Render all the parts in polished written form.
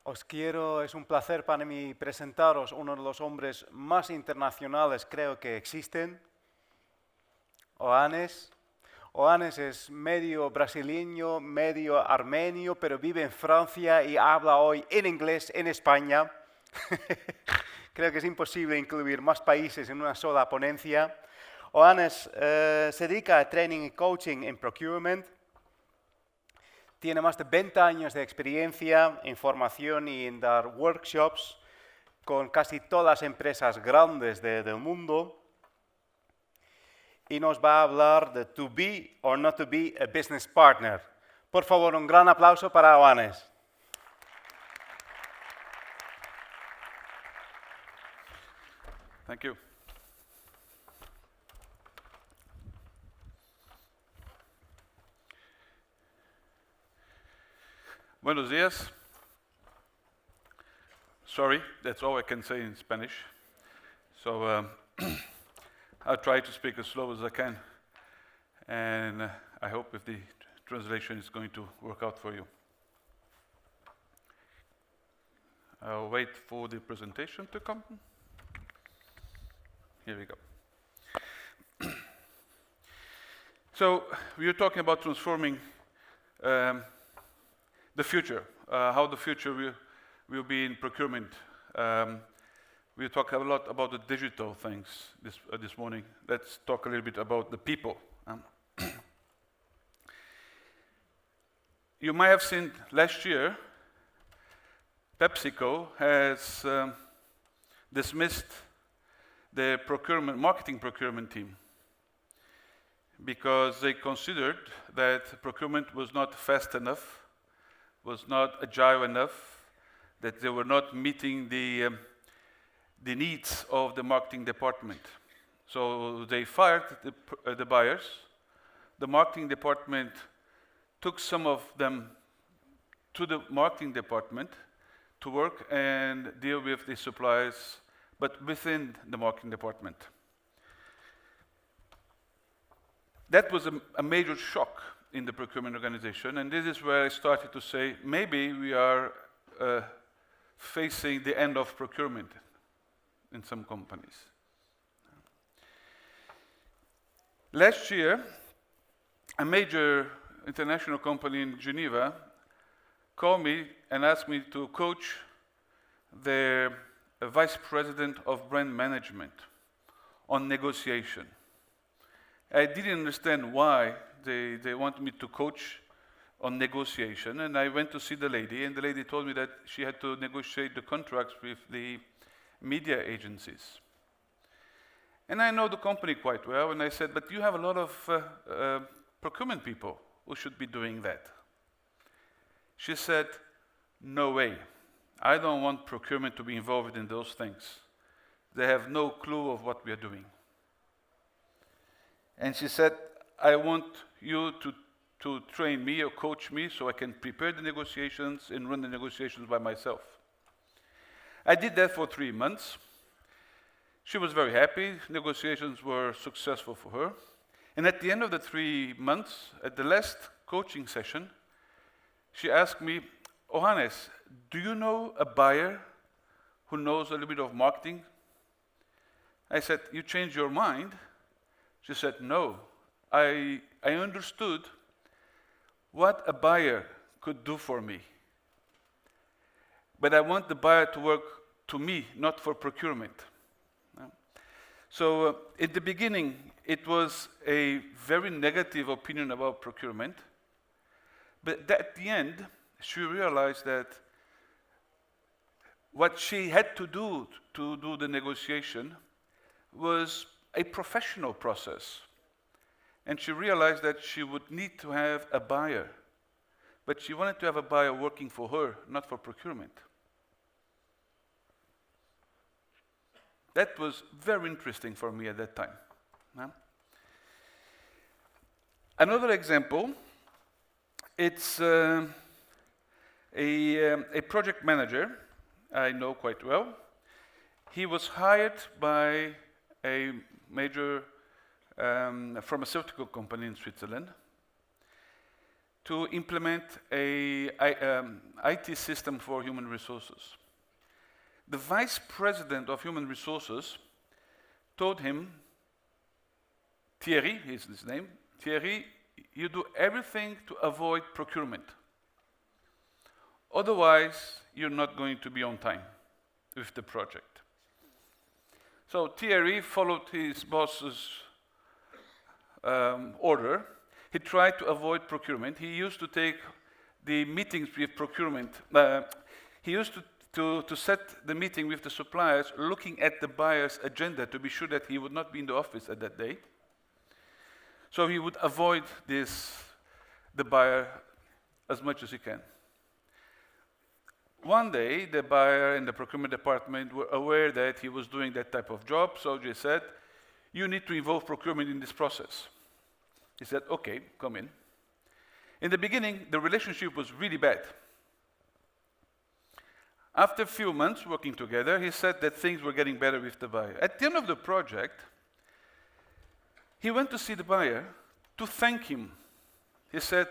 Es un placer para mí presentaros uno de los hombres más internacionales creo que existen, Ohanes. Ohanes es medio brasileño, medio armenio, pero vive en Francia y habla hoy en inglés en España. Creo que es imposible incluir más países en una sola ponencia. Ohanes se dedica a training y coaching en Procurement. Tiene más de 20 años de experiencia en formación y en dar workshops con casi todas las empresas grandes del mundo. Y nos va a hablar de to be or not to be a business partner. Por favor, un gran aplauso para Ohanes. Thank you. Buenos días. Sorry, that's all I can say in Spanish. So I'll try to speak as slow as I can. And I hope if the translation is going to work out for you. I'll wait for the presentation to come. Here we go. So we are talking about transforming the future, how the future will be in procurement. We talk a lot about the digital things this morning. Let's talk a little bit about the people. You might have seen last year, PepsiCo has dismissed the marketing procurement team because they considered that procurement was not fast enough, was not agile enough, that they were not meeting the needs of the marketing department. So they fired the buyers. The marketing department took some of them to the marketing department to work and deal with the suppliers, but within the marketing department. That was a major shock in the procurement organization, and this is where I started to say, maybe we are facing the end of procurement in some companies. Last year, a major international company in Geneva called me and asked me to coach their vice president of brand management on negotiation. I didn't understand why they wanted me to coach on negotiation, and I went to see the lady, and the lady told me that she had to negotiate the contracts with the media agencies. And I know the company quite well, and I said, but you have a lot of procurement people who should be doing that. She said, no way. I don't want procurement to be involved in those things. They have no clue of what we are doing. And she said, I want you to train me or coach me so I can prepare the negotiations and run the negotiations by myself. I did that for 3 months. She was very happy. Negotiations were successful for her. And at the end of the 3 months, at the last coaching session, she asked me, Ohanes, do you know a buyer who knows a little bit of marketing? I said, you changed your mind? She said, no. I understood what a buyer could do for me. But I want the buyer to work to me, not for procurement. So in the beginning, it was a very negative opinion about procurement. But at the end, she realized that what she had to do the negotiation was a professional process. And she realized that she would need to have a buyer. But she wanted to have a buyer working for her, not for procurement. That was very interesting for me at that time. Another example, it's a project manager I know quite well. He was hired by a major pharmaceutical company in Switzerland to implement a IT system for human resources. The vice president of human resources told him, Thierry is his name, Thierry, you do everything to avoid procurement. Otherwise, you're not going to be on time with the project. So Thierry followed his boss's order. He tried to avoid procurement. He used to take the meetings with procurement. He used to set the meeting with the suppliers looking at the buyer's agenda to be sure that he would not be in the office at that day. So he would avoid the buyer as much as he can. One day, the buyer and the procurement department were aware that he was doing that type of job, so they said, you need to involve procurement in this process. He said, okay, come in. In the beginning, the relationship was really bad. After a few months working together, he said that things were getting better with the buyer. At the end of the project, he went to see the buyer to thank him. He said,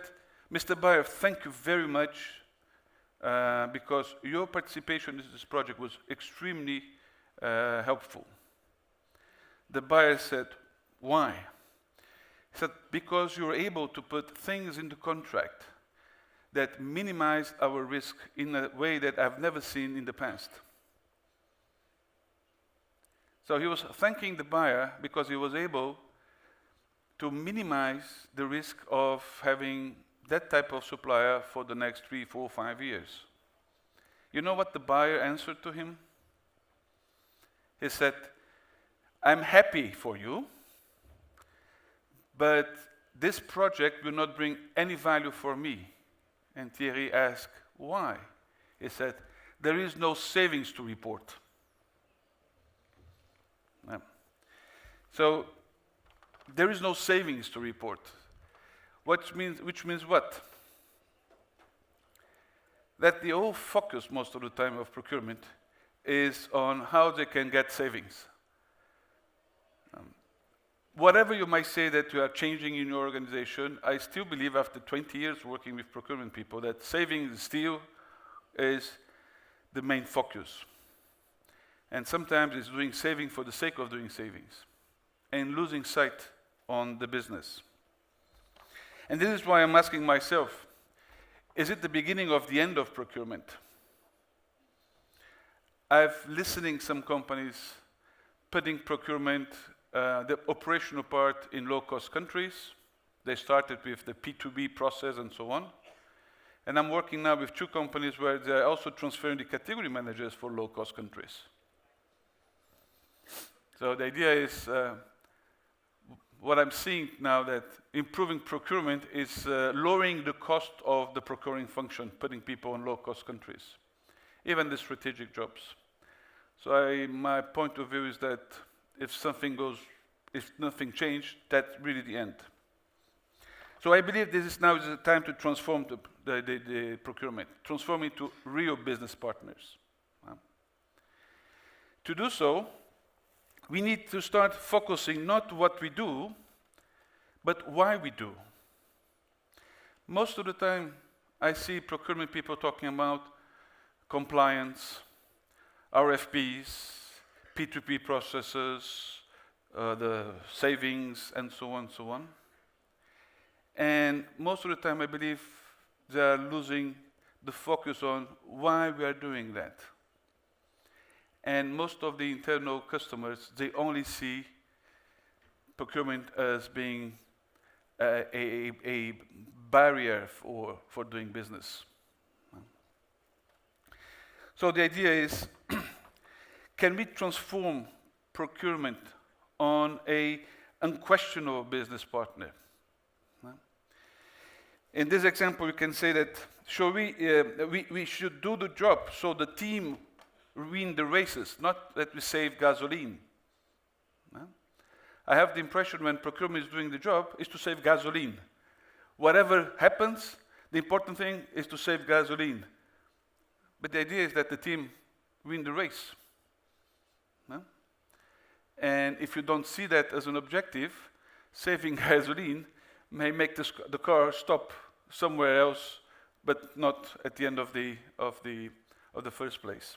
Mr. Buyer, thank you very much because your participation in this project was extremely helpful. The buyer said, why? He said, because you're able to put things in the contract that minimize our risk in a way that I've never seen in the past. So he was thanking the buyer because he was able to minimize the risk of having that type of supplier for the next 3, 4, 5 years. You know what the buyer answered to him? He said, I'm happy for you, but this project will not bring any value for me. And Thierry asked, why? He said, there is no savings to report. Yeah. So, there is no savings to report. Which means what? That the whole focus most of the time of procurement is on how they can get savings. Whatever you might say that you are changing in your organization, I still believe after 20 years working with procurement people that savings still is the main focus. And sometimes it's doing saving for the sake of doing savings and losing sight on the business. And this is why I'm asking myself, is it the beginning of the end of procurement? I've listening some companies putting procurement, the operational part in low-cost countries. They started with the P2B process and so on. And I'm working now with 2 companies where they're also transferring the category managers for low-cost countries. So the idea is, what I'm seeing now that improving procurement is lowering the cost of the procuring function, putting people in low-cost countries, even the strategic jobs. So my point of view is that if nothing changed, that's really the end. So I believe this is now the time to transform the procurement, transform it to real business partners. To do so, we need to start focusing not what we do, but why we do. Most of the time, I see procurement people talking about compliance, RFPs, P2P processes, the savings, and so on, so on. And most of the time, I believe they are losing the focus on why we are doing that. And most of the internal customers, they only see procurement as being a barrier for doing business. So the idea is, can we transform procurement on an unquestionable business partner? In this example, we can say that we should do the job so the team win the races, not that we save gasoline. I have the impression when procurement is doing the job is to save gasoline. Whatever happens, the important thing is to save gasoline. But the idea is that the team win the race. And if you don't see that as an objective, saving gasoline may make the car stop somewhere else, but not at the end of the first place.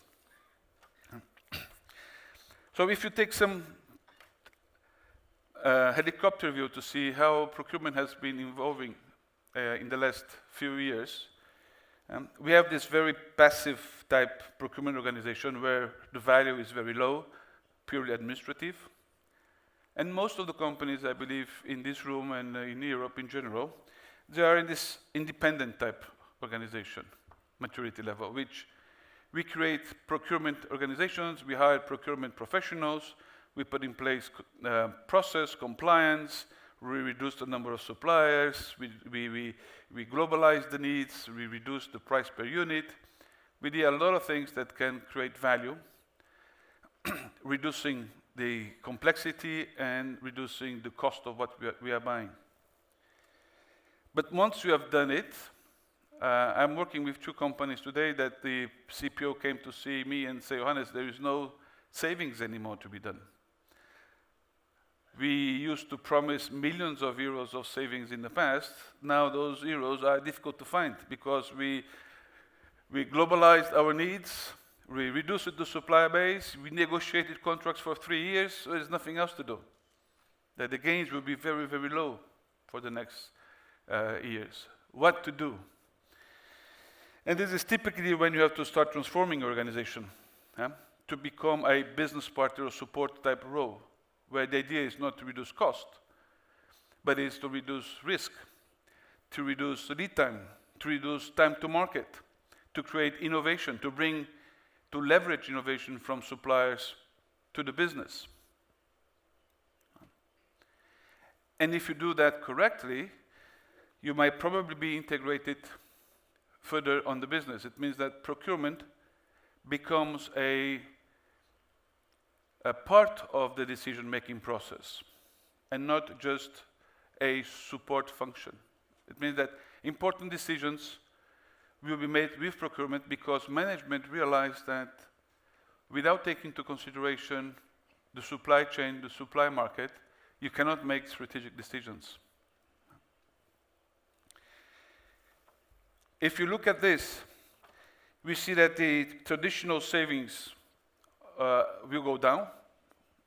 So if you take some helicopter view to see how procurement has been evolving in the last few years, we have this very passive type procurement organization where the value is very low, purely administrative. And most of the companies, I believe, in this room and in Europe in general, they are in this independent type organization, maturity level, which we create procurement organizations, we hire procurement professionals, we put in place process, compliance, we reduce the number of suppliers, we globalize the needs, we reduce the price per unit. We do a lot of things that can create value, reducing the complexity and reducing the cost of what we are buying. But once you have done it, I'm working with 2 companies today that the CPO came to see me and say, Ohanes, there is no savings anymore to be done. We used to promise millions of euros of savings in the past. Now those euros are difficult to find because we globalized our needs, we reduced the supplier base, we negotiated contracts for 3 years, so there's nothing else to do. That the gains will be very, very low for the next years. What to do? And this is typically when you have to start transforming your organization to become a business partner or support type role, where the idea is not to reduce cost, but is to reduce risk, to reduce lead time, to reduce time to market, to create innovation, to leverage innovation from suppliers to the business. And if you do that correctly, you might probably be integrated further on the business. It means that procurement becomes a part of the decision-making process and not just a support function. It means that important decisions will be made with procurement because management realized that without taking into consideration the supply chain, the supply market, you cannot make strategic decisions. If you look at this, we see that the traditional savings will go down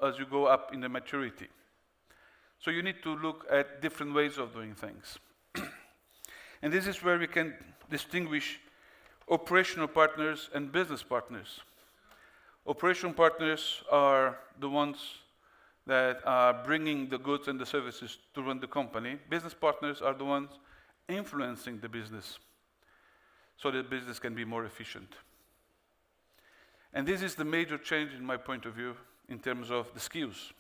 as you go up in the maturity. So you need to look at different ways of doing things. And this is where we can distinguish operational partners and business partners. Operational partners are the ones that are bringing the goods and the services to run the company. Business partners are the ones influencing the business so that business can be more efficient. And this is the major change in my point of view in terms of the skills.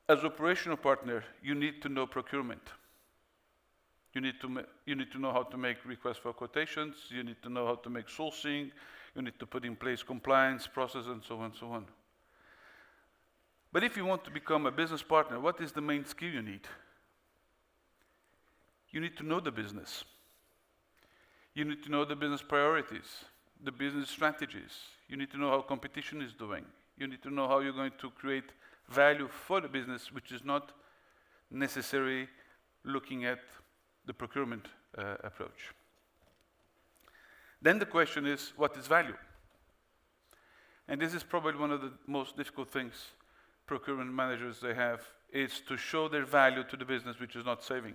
As operational partner, you need to know procurement. You need to know how to make requests for quotations, you need to know how to make sourcing, you need to put in place compliance process and so on and so on. But if you want to become a business partner, what is the main skill you need? You need to know the business. You need to know the business priorities, the business strategies. You need to know how competition is doing. You need to know how you're going to create value for the business, which is not necessarily looking at the procurement approach. Then the question is, what is value? And this is probably one of the most difficult things procurement managers they have, is to show their value to the business, which is not saving.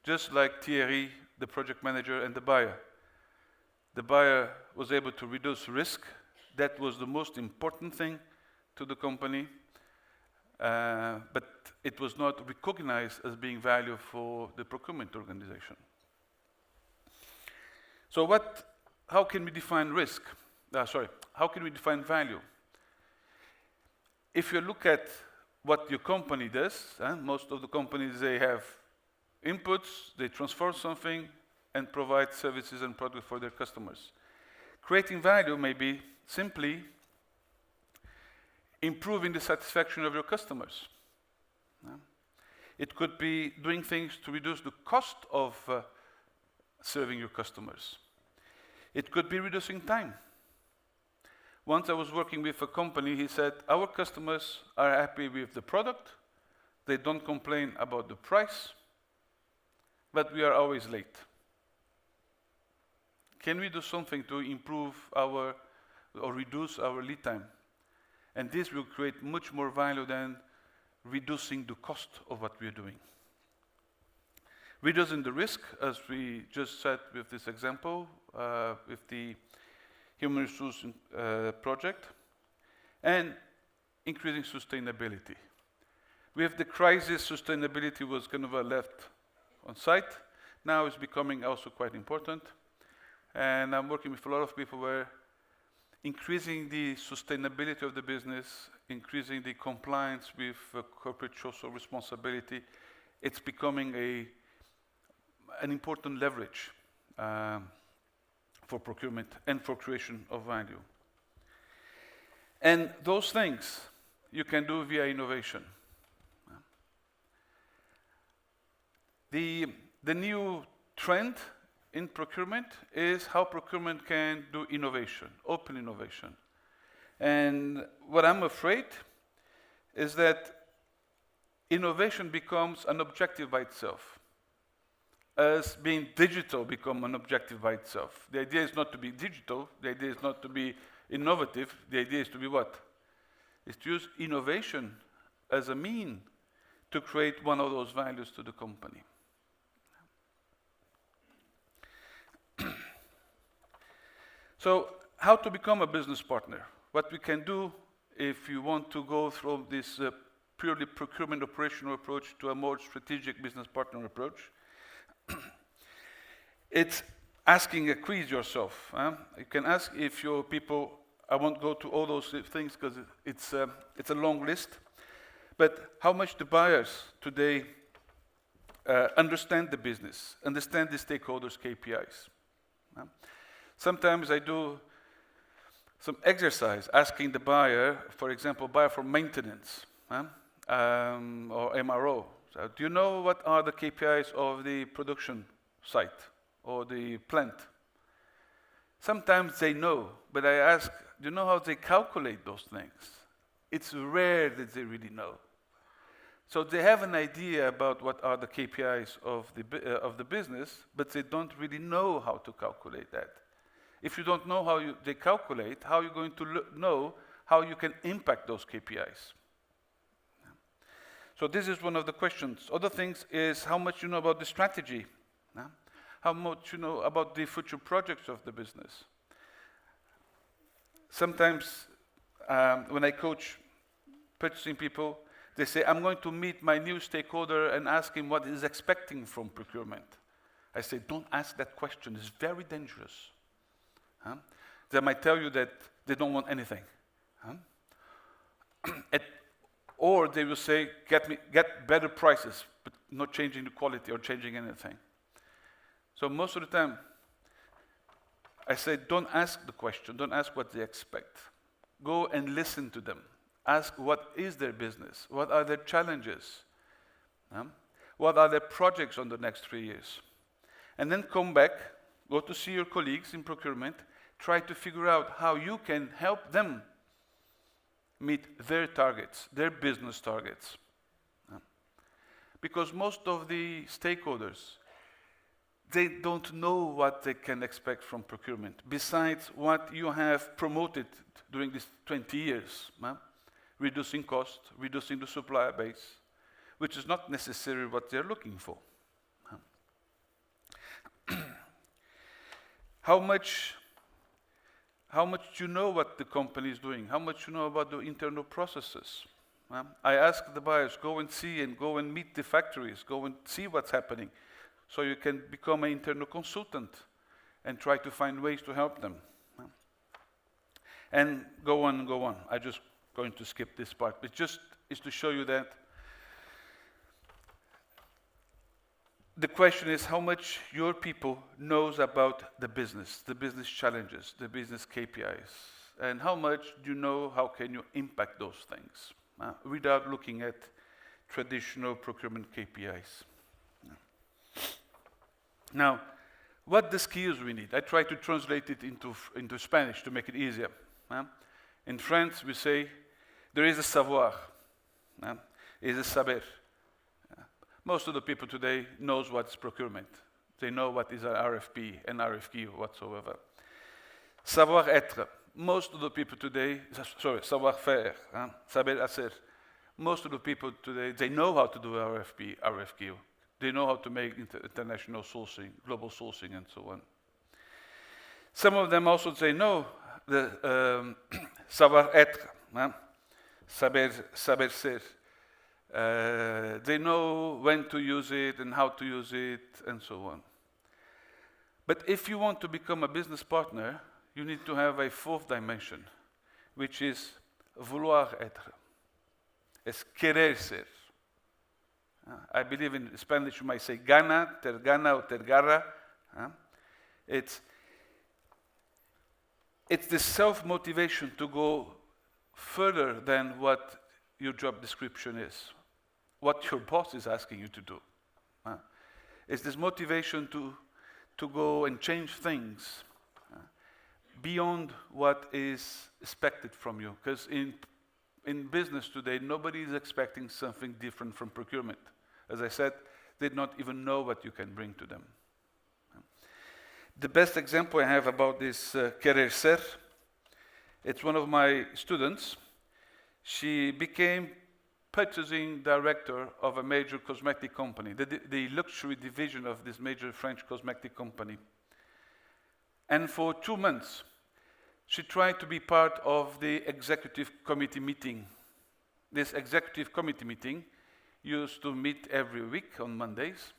Just like Thierry, the project manager, and the buyer. The buyer was able to reduce risk. That was the most important thing to the company, but it was not recognized as being value for the procurement organization. So how can we define risk? How can we define value? If you look at what your company does, most of the companies, they have inputs, they transform something and provide services and products for their customers. Creating value may be simply improving the satisfaction of your customers. It could be doing things to reduce the cost of serving your customers. It could be reducing time. Once I was working with a company, he said, our customers are happy with the product, they don't complain about the price, but we are always late. Can we do something to improve or reduce our lead time? And this will create much more value than reducing the cost of what we are doing. Reducing the risk, as we just said with this example, with the human resource project, and increasing sustainability. With the crisis, sustainability was kind of left on site. Now it's becoming also quite important. And I'm working with a lot of people where increasing the sustainability of the business, increasing the compliance with corporate social responsibility, it's becoming an important leverage for procurement and for creation of value. And those things you can do via innovation. The new trend in procurement is how procurement can do innovation, open innovation. And what I'm afraid is that innovation becomes an objective by itself, as being digital become an objective by itself. The idea is not to be digital, the idea is not to be innovative, the idea is to be what? Is to use innovation as a mean to create one of those values to the company. So, how to become a business partner? What we can do if you want to go from this purely procurement operational approach to a more strategic business partner approach. It's asking a quiz yourself. You can ask if your people, I won't go to all those things because it's a long list, but how much the buyers today understand the business, understand the stakeholders' KPIs. Sometimes I do some exercise asking the buyer, for example, buyer for maintenance or MRO. So do you know what are the KPIs of the production site or the plant? Sometimes they know, but I ask, do you know how they calculate those things? It's rare that they really know. So they have an idea about what are the KPIs of the business, but they don't really know how to calculate that. If you don't know how they calculate, how are you going to know how you can impact those KPIs? So this is one of the questions. Other things is how much you know about the strategy, how much you know about the future projects of the business. Sometimes when I coach purchasing people, they say, I'm going to meet my new stakeholder and ask him what he's expecting from procurement. I say, don't ask that question, it's very dangerous. They might tell you that they don't want anything. Or they will say, get better prices, but not changing the quality or changing anything. So most of the time, I say, don't ask the question, don't ask what they expect. Go and listen to them. Ask what is their business, what are their challenges, what are their projects on the next 3 years. And then come back, go to see your colleagues in procurement, try to figure out how you can help them meet their targets, their business targets. Because most of the stakeholders, they don't know what they can expect from procurement, besides what you have promoted during these 20 years. Reducing cost, reducing the supplier base, which is not necessarily what they're looking for. How much you know what the company is doing? How much you know about the internal processes? I ask the buyers, go and see and go and meet the factories, go and see what's happening, so you can become an internal consultant and try to find ways to help them. And go on and go on. I'm just going to skip this part. It just is to show you that the question is how much your people knows about the business challenges, the business KPIs, and how much do you know, how can you impact those things without looking at traditional procurement KPIs. Now, what the skills we need? I try to translate it into Spanish to make it easier. In France, we say, there is a savoir, is a saber. Most of the people today knows what's procurement. They know what is an RFP, an RFQ whatsoever. Savoir-être. Most of the people today, savoir-faire, saber hacer. Most of the people today, they know how to do RFP, RFQ. They know how to make international sourcing, global sourcing, and so on. Some of them also, they know the savoir-être, saber ser. They know when to use it and how to use it, and so on. But if you want to become a business partner, you need to have a fourth dimension, which is vouloir être. Es querer ser. I believe in Spanish you might say gana or ter garra. It's the self-motivation to go further than what your job description is, what your boss is asking you to do. It's this motivation to go and change things beyond what is expected from you. Because in business today, nobody is expecting something different from procurement. As I said, they don't even know what you can bring to them. The best example I have about this querer ser, it's one of my students. She became purchasing director of a major cosmetic company, the luxury division of this major French cosmetic company. And for 2 months, she tried to be part of the executive committee meeting. This executive committee meeting used to meet every week on Mondays.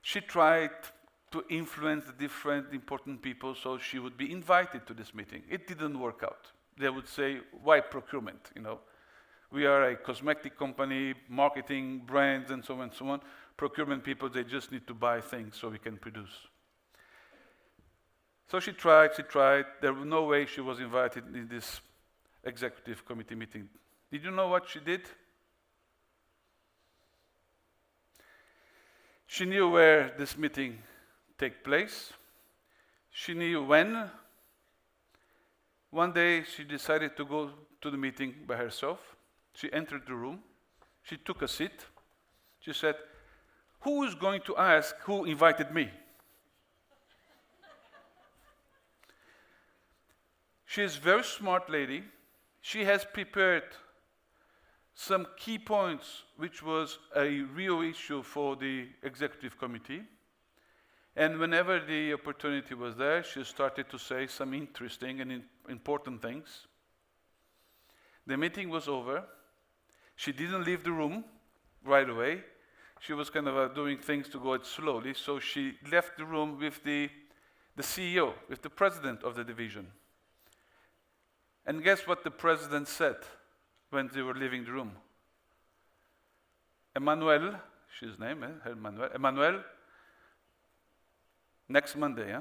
She tried to influence the different important people so she would be invited to this meeting. It didn't work out. They would say, why procurement? You know, we are a cosmetic company, marketing, brands, and so on and so on. Procurement people, they just need to buy things so we can produce. So she tried. There was no way she was invited in this executive committee meeting. Did you know what she did? She knew where this meeting take place. She knew when. One day she decided to go to the meeting by herself. She entered the room. She took a seat. She said, "Who is going to ask who invited me?" She is a very smart lady. She has prepared some key points which was a real issue for the executive committee. And whenever the opportunity was there, she started to say some interesting and important things. The meeting was over. She didn't leave the room right away. She was kind of doing things to go slowly, so she left the room with the CEO, with the president of the division. And guess what the president said when they were leaving the room? Emmanuel, she's name, Emmanuel, next Monday,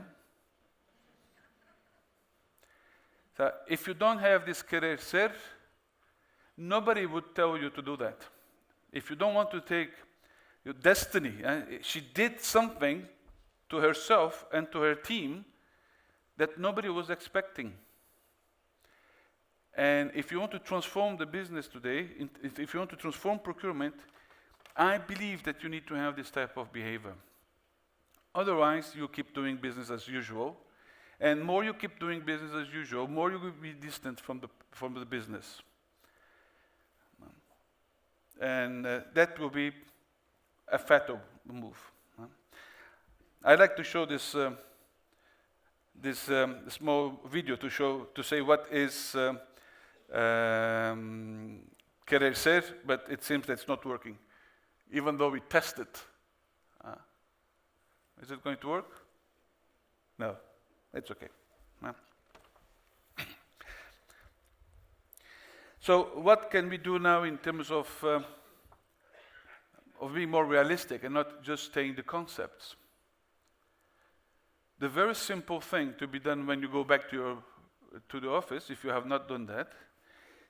So if you don't have this querer ser, nobody would tell you to do that. If you don't want to take your destiny, she did something to herself and to her team that nobody was expecting. And if you want to transform the business today, if you want to transform procurement, I believe that you need to have this type of behavior. Otherwise, you keep doing business as usual. And more you keep doing business as usual, more you will be distant from the business. And that will be a fatal move. I'd like to show this small video to say what is querer ser, but it seems that it's not working, even though we tested. Is it going to work? No, it's okay. So what can we do now in terms of being more realistic and not just saying the concepts? The very simple thing to be done when you go back to the office, if you have not done that,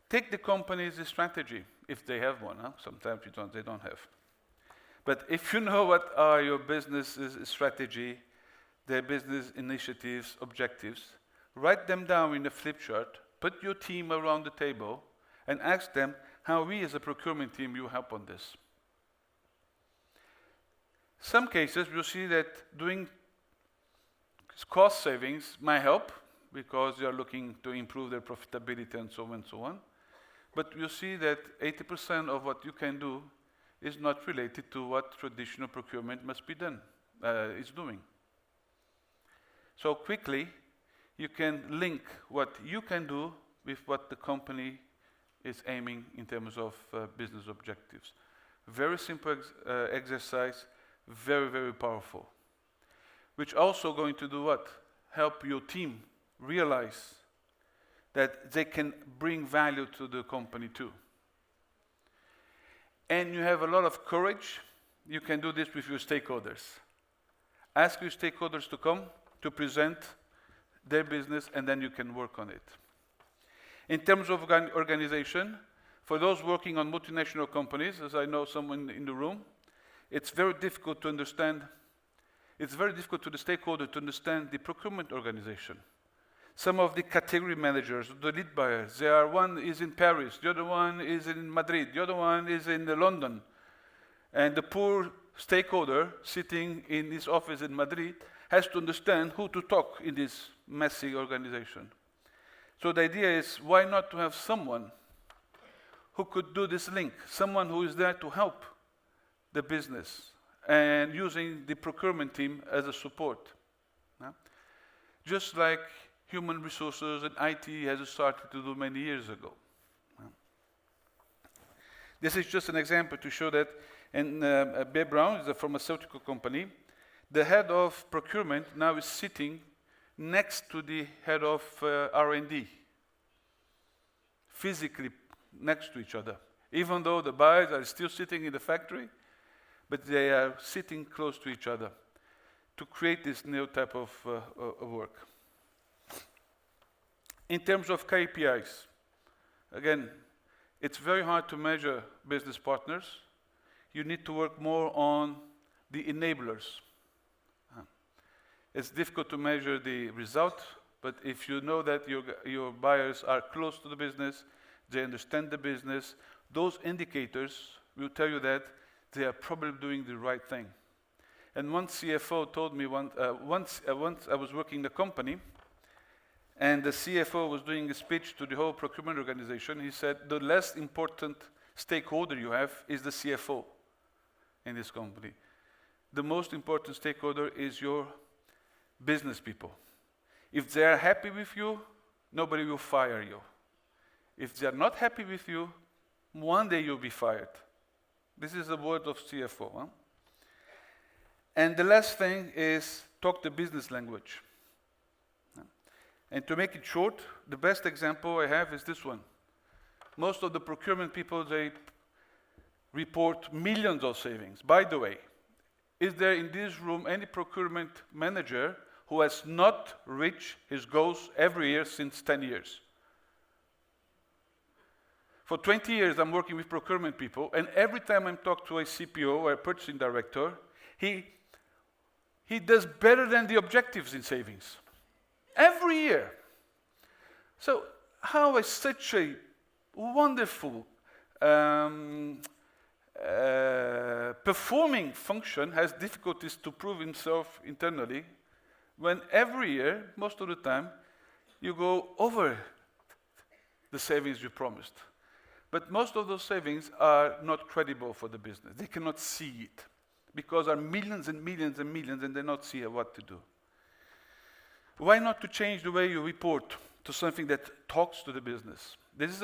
take the company's strategy, if they have one. Sometimes they don't have. But if you know what are your business's strategy, their business initiatives, objectives, write them down in a flip chart, put your team around the table, and ask them how we as a procurement team will help on this. Some cases you see that doing cost savings might help because you are looking to improve their profitability and so on and so on. But you see that 80% of what you can do is not related to what traditional procurement must be done, is doing. So quickly, you can link what you can do with what the company is aiming in terms of business objectives. Very simple exercise, very, very powerful. Which also going to do what? Help your team realize that they can bring value to the company too. And you have a lot of courage. You can do this with your stakeholders. Ask your stakeholders to come to present their business, and then you can work on it. In terms of organization, for those working on multinational companies, as I know someone in the room, it's very difficult to understand. It's very difficult to the stakeholder to understand the procurement organization. Some of the category managers, the lead buyers, one is in Paris, the other one is in Madrid, the other one is in London. And the poor stakeholder sitting in his office in Madrid has to understand who to talk in this messy organization. So the idea is, why not to have someone who could do this link, someone who is there to help the business and using the procurement team as a support. Just like human resources and IT has started to do many years ago. This is just an example to show that in Bear Brown is a pharmaceutical company. The head of procurement now is sitting next to the head of R&D, physically next to each other, even though the buyers are still sitting in the factory, but they are sitting close to each other to create this new type of work. In terms of KPIs, again, it's very hard to measure business partners. You need to work more on the enablers. It's difficult to measure the result, but if you know that your buyers are close to the business, they understand the business, those indicators will tell you that they are probably doing the right thing. And one CFO told me once I was working in the company, and the CFO was doing a speech to the whole procurement organization. He said, the less important stakeholder you have is the CFO in this company. The most important stakeholder is your business people. If they are happy with you, nobody will fire you. If they are not happy with you, one day you'll be fired. This is the word of CFO. Huh? And the last thing is talk the business language. And to make it short, the best example I have is this one. Most of the procurement people, they report millions of savings. By the way, is there in this room any procurement manager who has not reached his goals every year since 10 years? For 20 years, I'm working with procurement people, and every time I talk to a CPO or a purchasing director, he does better than the objectives in savings. Every year. So how is such a wonderful performing function has difficulties to prove himself internally when every year, most of the time, you go over the savings you promised. But most of those savings are not credible for the business. They cannot see it because there are millions and millions and millions and they not see what to do. Why not to change the way you report to something that talks to the business? This is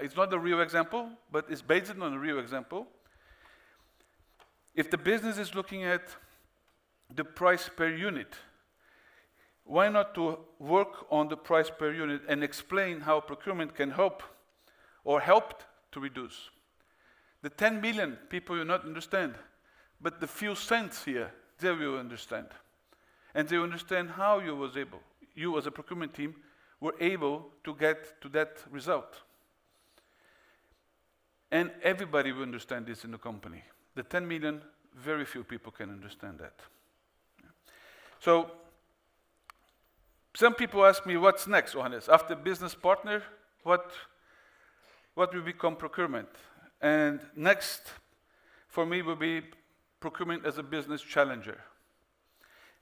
it's not a real example, but it's based on a real example. If the business is looking at the price per unit, why not to work on the price per unit and explain how procurement can help or helped to reduce? The 10 million people will not understand, but the few cents here, they will understand. And they understand how you as a procurement team were able to get to that result. And everybody will understand this in the company. The 10 million, very few people can understand that. So, some people ask me, what's next, Ohanes? After business partner, what will become procurement? And next, for me, will be procurement as a business challenger.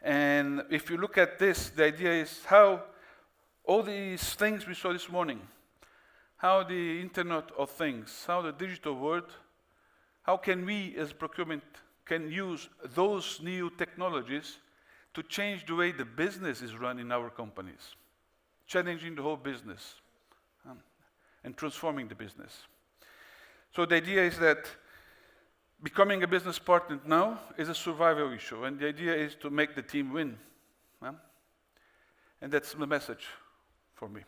And if you look at this, the idea is how all these things we saw this morning, how the Internet of Things, how the digital world, how can we as procurement can use those new technologies to change the way the business is run in our companies, challenging the whole business and transforming the business. So the idea is that becoming a business partner now is a survival issue, and the idea is to make the team win. And that's the message for me.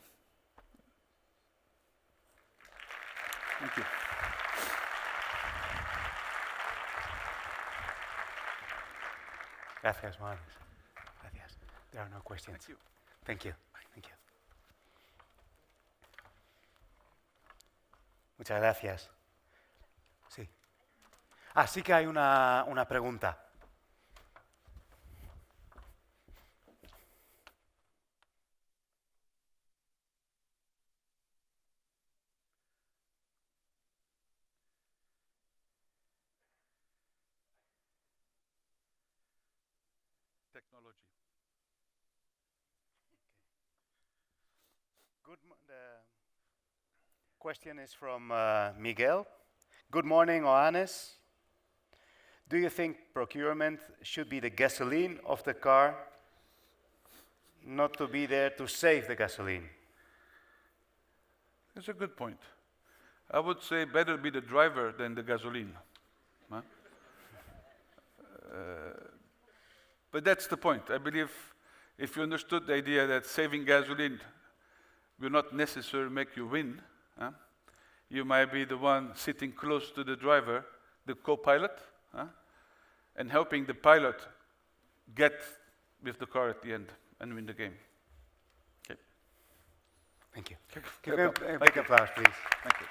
Thank you. Gracias, Ohanes. Gracias. There are no questions. Thank you. Thank you. Thank you. Muchas gracias. Sí. Sí que hay una pregunta. Technology. The question is from Miguel. Good morning, Ohanes. Do you think procurement should be the gasoline of the car, not to be there to save the gasoline? That's a good point. I would say better be the driver than the gasoline. But that's the point. I believe if you understood the idea that saving gasoline will not necessarily make you win, you might be the one sitting close to the driver, the co-pilot, and helping the pilot get with the car at the end and win the game. Okay. Thank you. Give him a big applause, please. Thank you.